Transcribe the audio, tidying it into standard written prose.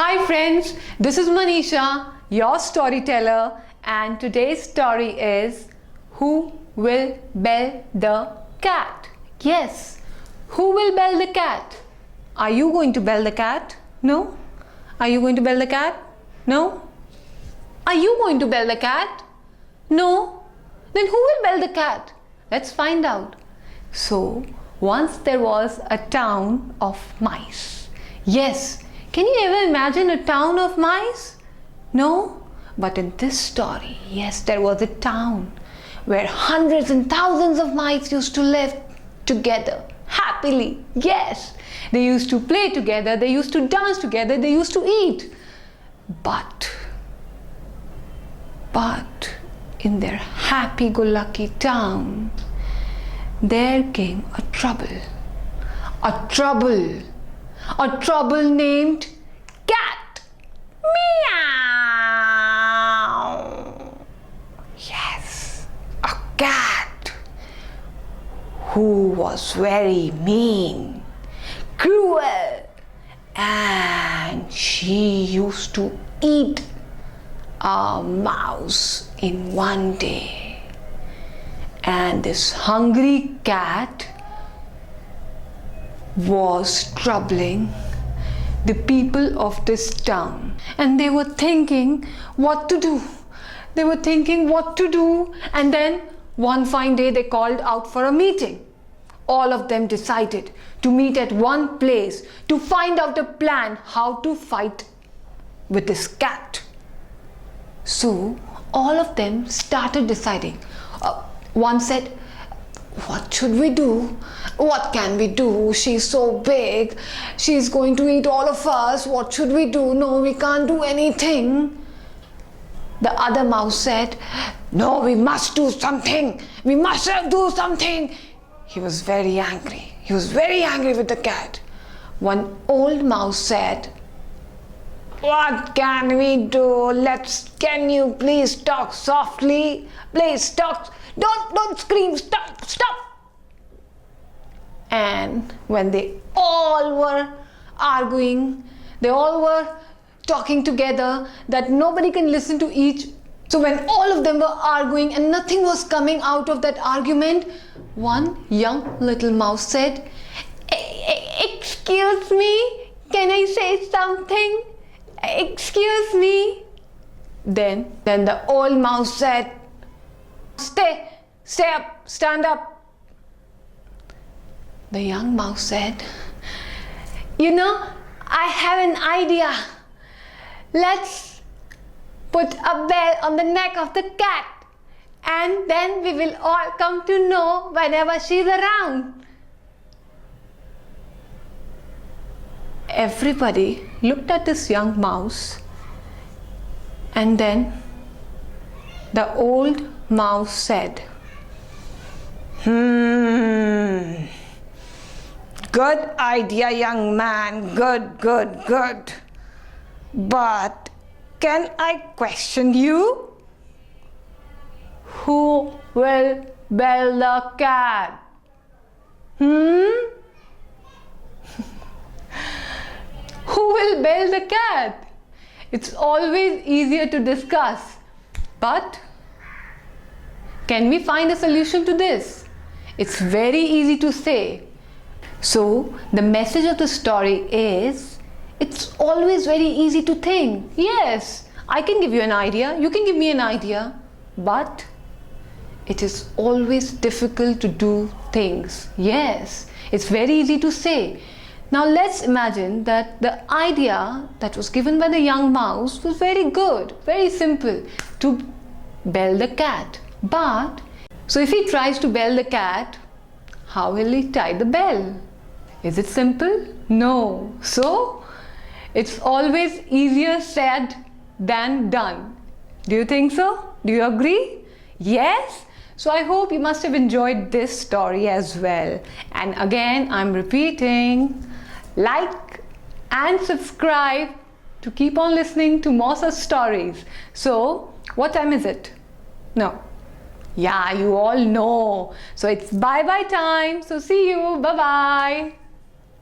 Hi friends, this is Manisha, your storyteller, and today's story is Who Will Bell the Cat? Yes, who will bell the cat? Are you going to bell the cat? No? Are you going to bell the cat? No? Are you going to bell the cat? No? Then who will bell the cat? Let's find out. So, once there was a town of mice. Yes, can you ever imagine a town of mice? No? But in this story, yes, there was a town where hundreds and thousands of mice used to live together happily. Yes, they used to play together, they used to dance together, they used to eat. But in their happy-go-lucky town, there came a trouble named Cat. Meow. Yes, a cat who was very mean, cruel, and she used to eat a mouse in one day. And this hungry cat was troubling the people of this town, and they were thinking what to do. And then one fine day they called out for a meeting. All of them decided to meet at one place to find out a plan how to fight with this cat. So all of them started deciding. One said, what should we do? What can we do? She's so big. She's going to eat all of us. What should we do? No, we can't do anything. The other mouse said, no, we must do something. We must do something. He was very angry. He was very angry with the cat. One old mouse said, what can we do? Can you please talk softly? Please talk. Don't scream. Stop. And when they all were arguing, they all were talking together that nobody can listen to each. So when all of them were arguing and nothing was coming out of that argument, one young little mouse said, excuse me, can I say something? Excuse me. Then the old mouse said, stay up, stand up. The young mouse said, I have an idea. Let's put a bell on the neck of the cat, and then we will all come to know whenever she's around. Everybody looked at this young mouse, and then the old mouse said, good idea, young man. Good. But can I question you? Who will bell the cat? Who will bell the cat? It's always easier to discuss. But can we find a solution to this? It's very easy to say. So the message of the story is, it's always very easy to think. Yes, I can give you an idea, you can give me an idea, but it is always difficult to do things. Yes, it's very easy to say. Now let's imagine that the idea that was given by the young mouse was very good, very simple, to bell the cat. But, so if he tries to bell the cat, how will he tie the bell? Is it simple? No. So, it's always easier said than done. Do you think so? Do you agree? Yes? So I hope you must have enjoyed this story as well. And again, I'm repeating, like and subscribe to keep on listening to more such stories. So, what time is it? No. Yeah, you all know. So it's bye-bye time. So see you. Bye-bye.